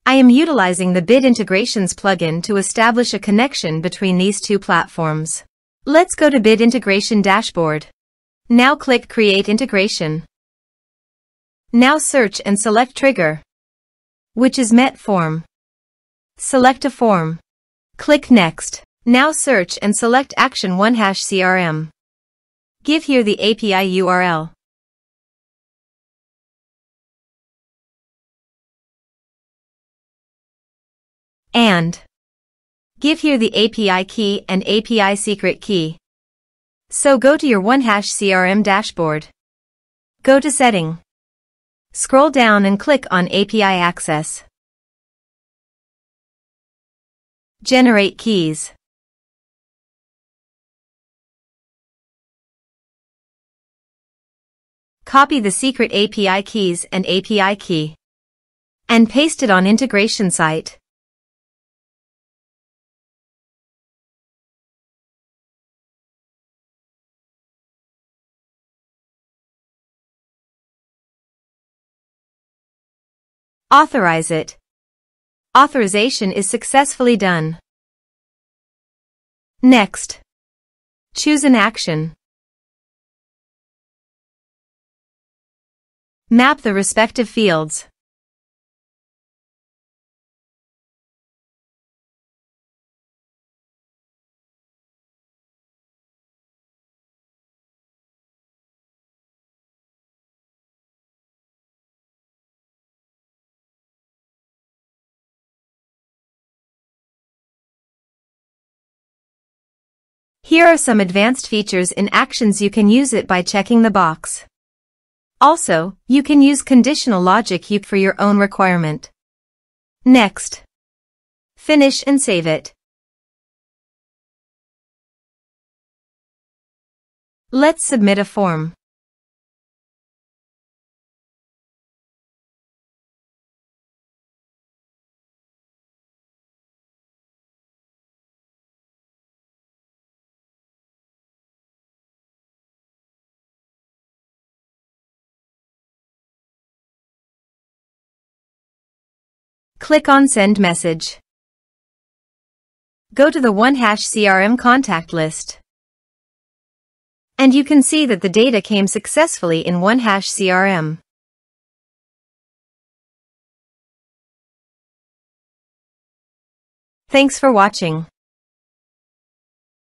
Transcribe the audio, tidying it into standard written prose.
I am utilizing the Bit Integrations plugin to establish a connection between these two platforms. Let's go to Bit Integration Dashboard. Now click Create Integration. Now search and select Trigger, which is MetForm. Select a form. Click Next. Now search and select Action OneHash CRM. Give here the API URL. And give here the API key and API secret key. So go to your OneHash CRM dashboard. Go to Setting. Scroll down and click on API Access. Generate keys. Copy the secret API keys and API key and paste it on integration site. Authorize it. Authorization is successfully done. Next, choose an action. Map the respective fields. Here are some advanced features in Actions. You can use it by checking the box. Also, you can use conditional logic for your own requirement. Next, finish and save it. Let's submit a form. Click on Send Message. Go to the OneHash CRM contact list. And you can see that the data came successfully in OneHash CRM. Thanks for watching.